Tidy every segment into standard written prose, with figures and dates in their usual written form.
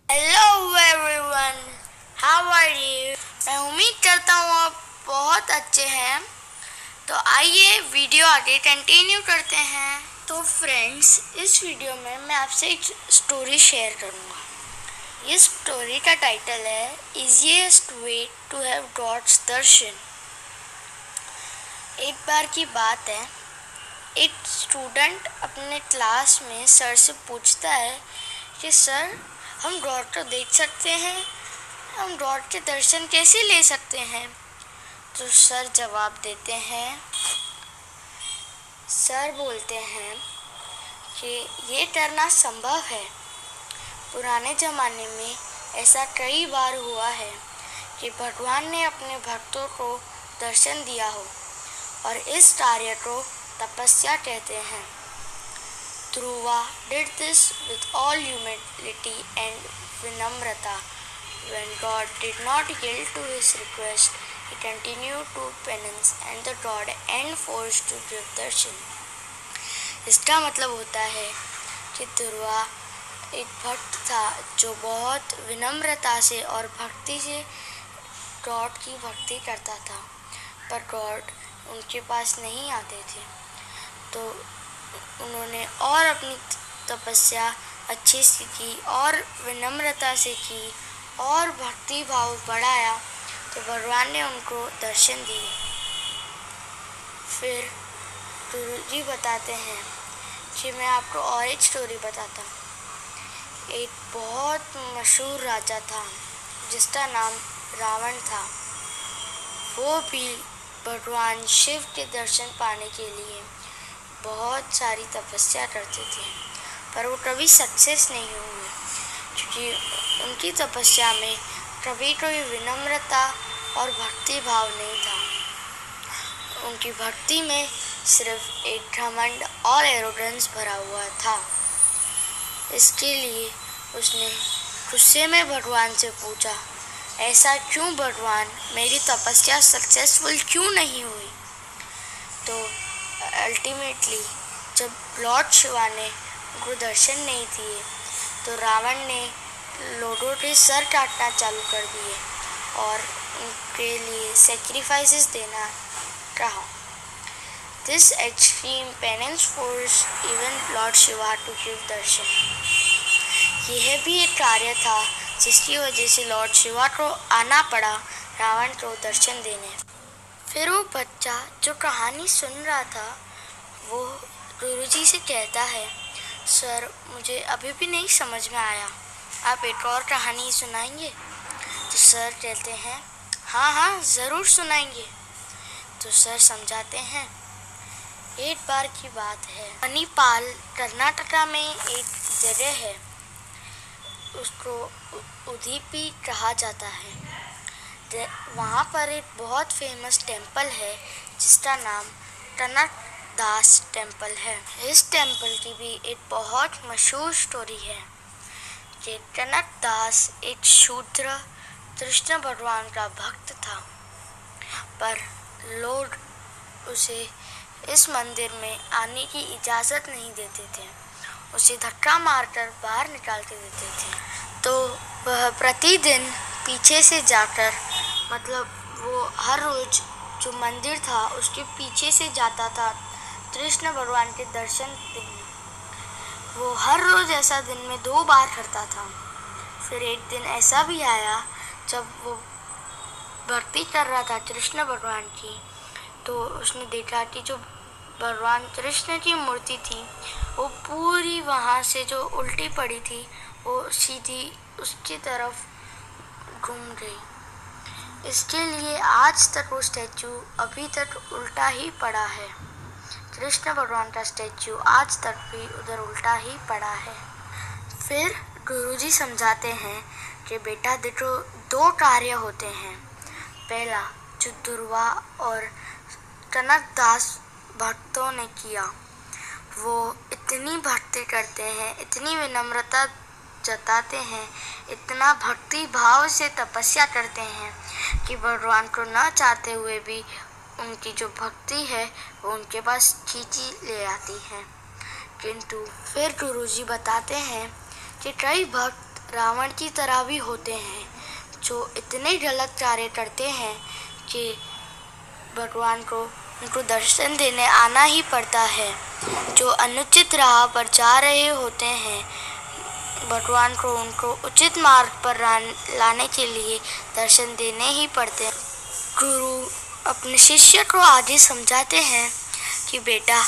Hello everyone, how are you. मैं उम्मीद करता हूँ आप बहुत अच्छे हैं। तो आइए वीडियो आगे कंटिन्यू करते हैं। तो फ्रेंड्स, इस वीडियो में मैं आपसे एक स्टोरी शेयर करूँगा। इस स्टोरी का टाइटल है easiest way to have God's darshan. एक बार की बात है, एक स्टूडेंट अपने क्लास में सर से पूछता है कि सर, हम गॉड को देख सकते हैं, हम गॉड के दर्शन कैसे ले सकते हैं। तो सर जवाब देते हैं, सर बोलते हैं कि ये करना संभव है। पुराने ज़माने में ऐसा कई बार हुआ है कि भगवान ने अपने भक्तों को दर्शन दिया हो, और इस कार्य को तपस्या कहते हैं। Dhruva did this with all humility and vinamrata. When God did not yield to his request, he continued to penance and the God enforced to give darshan. इसका मतलब होता है कि ध्रुवा एक भक्त था जो बहुत विनम्रता से और भक्ति से गॉड की भक्ति करता था, पर गॉड उनके पास नहीं आते थे। तो उन्होंने और अपनी तपस्या अच्छी से की और विनम्रता से की और भक्ति भाव बढ़ाया, तो भगवान ने उनको दर्शन दिए। फिर गुरुजी बताते हैं कि मैं आपको और एक स्टोरी बताता हूँ। एक बहुत मशहूर राजा था जिसका नाम रावण था। वो भी भगवान शिव के दर्शन पाने के लिए बहुत सारी तपस्या करते थे, पर वो कभी सक्सेस नहीं हुए, क्योंकि उनकी तपस्या में कभी कोई विनम्रता और भक्ति भाव नहीं था। उनकी भक्ति में सिर्फ एक घमंड और एरोगेंस भरा हुआ था। इसके लिए उसने गुस्से में भगवान से पूछा, ऐसा क्यों भगवान, मेरी तपस्या सक्सेसफुल क्यों नहीं हुई। तो अल्टीमेटली जब लॉर्ड शिवा ने उनको दर्शन नहीं दिए, तो रावण ने लोगों के सर काटना चालू कर दिए और उनके लिए सेक्रीफाइसेस देना कहा। This extreme penance forced even lord Shiva to give darshan. यह भी एक कार्य था जिसकी वजह से लॉर्ड शिवा को आना पड़ा रावण को दर्शन देने। फिर वो बच्चा जो कहानी सुन रहा था, वो गुरुजी से कहता है, सर मुझे अभी भी नहीं समझ में आया, आप एक और कहानी सुनाएंगे। तो सर कहते हैं, हाँ हाँ ज़रूर सुनाएंगे। तो सर समझाते हैं, एक बार की बात है, मणिपाल कर्नाटका में एक जगह है, उसको उदुपी कहा जाता है। वहाँ पर एक बहुत फेमस टेम्पल है जिसका नाम कनक दास टेम्पल है। इस टेम्पल की भी एक बहुत मशहूर स्टोरी है कि कनक दास एक शूद्र कृष्ण भगवान का भक्त था, पर लोग उसे इस मंदिर में आने की इजाज़त नहीं देते थे, उसे धक्का मारकर बाहर निकाल के देते थे। तो वह प्रतिदिन पीछे से जाकर, मतलब वो हर रोज़ जो मंदिर था उसके पीछे से जाता था कृष्ण भगवान के दर्शन देने। वो हर रोज़ ऐसा दिन में 2 बार करता था। फिर एक दिन ऐसा भी आया जब वो भक्ति कर रहा था कृष्ण भगवान की, तो उसने देखा कि जो भगवान कृष्ण की मूर्ति थी वो पूरी वहाँ से जो उल्टी पड़ी थी वो सीधी उसकी तरफ घूम गई। इसके लिए आज तक वो स्टैचू अभी तक उल्टा ही पड़ा है। कृष्ण भगवान का स्टैचू आज तक भी उधर उल्टा ही पड़ा है। फिर गुरुजी समझाते हैं कि बेटा देखो, 2 कार्य होते हैं। पहला जो ध्रुवा और कनक दास भक्तों ने किया, वो इतनी भक्ति करते हैं, इतनी विनम्रता जताते हैं, इतना भक्ति भाव से तपस्या करते हैं कि भगवान को न चाहते हुए भी उनकी जो भक्ति है वो उनके पास खींची ले आती है। किंतु फिर गुरुजी बताते हैं कि कई भक्त रावण की तरह भी होते हैं जो इतने गलत कार्य करते हैं कि भगवान को उनको दर्शन देने आना ही पड़ता है। जो अनुचित राह पर जा रहे होते हैं, भगवान को उनको उचित मार्ग पर लाने के लिए दर्शन देने ही पड़ते हैं। गुरु अपने शिष्य को आगे समझाते हैं कि बेटा,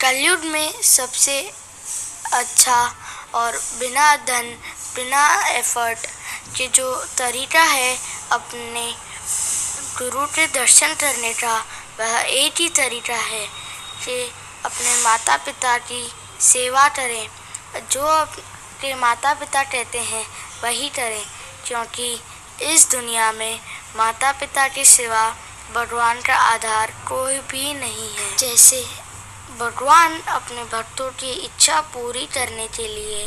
कलयुग में सबसे अच्छा और बिना धन बिना एफर्ट के जो तरीका है अपने गुरु के दर्शन करने का, वह एक ही तरीका है कि अपने माता पिता की सेवा करें। जो आपके माता पिता कहते हैं वही करें, क्योंकि इस दुनिया में माता पिता के सिवा भगवान का आधार कोई भी नहीं है। जैसे भगवान अपने भक्तों की इच्छा पूरी करने के लिए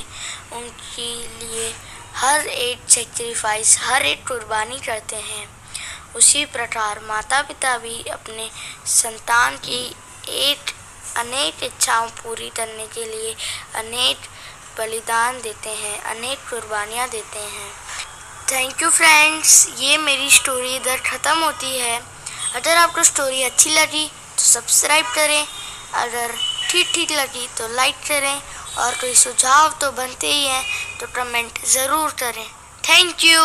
उनके लिए हर एक सेक्रीफाइस, हर एक कुर्बानी करते हैं, उसी प्रकार माता पिता भी अपने संतान की अनेक इच्छाओं पूरी करने के लिए अनेक बलिदान देते हैं, अनेक कुर्बानियाँ देते हैं। थैंक यू फ्रेंड्स, ये मेरी स्टोरी इधर ख़त्म होती है। अगर आपको स्टोरी अच्छी लगी तो सब्सक्राइब करें, अगर ठीक लगी तो लाइक करें, और कोई सुझाव तो बनते ही हैं तो कमेंट ज़रूर करें। Thank you.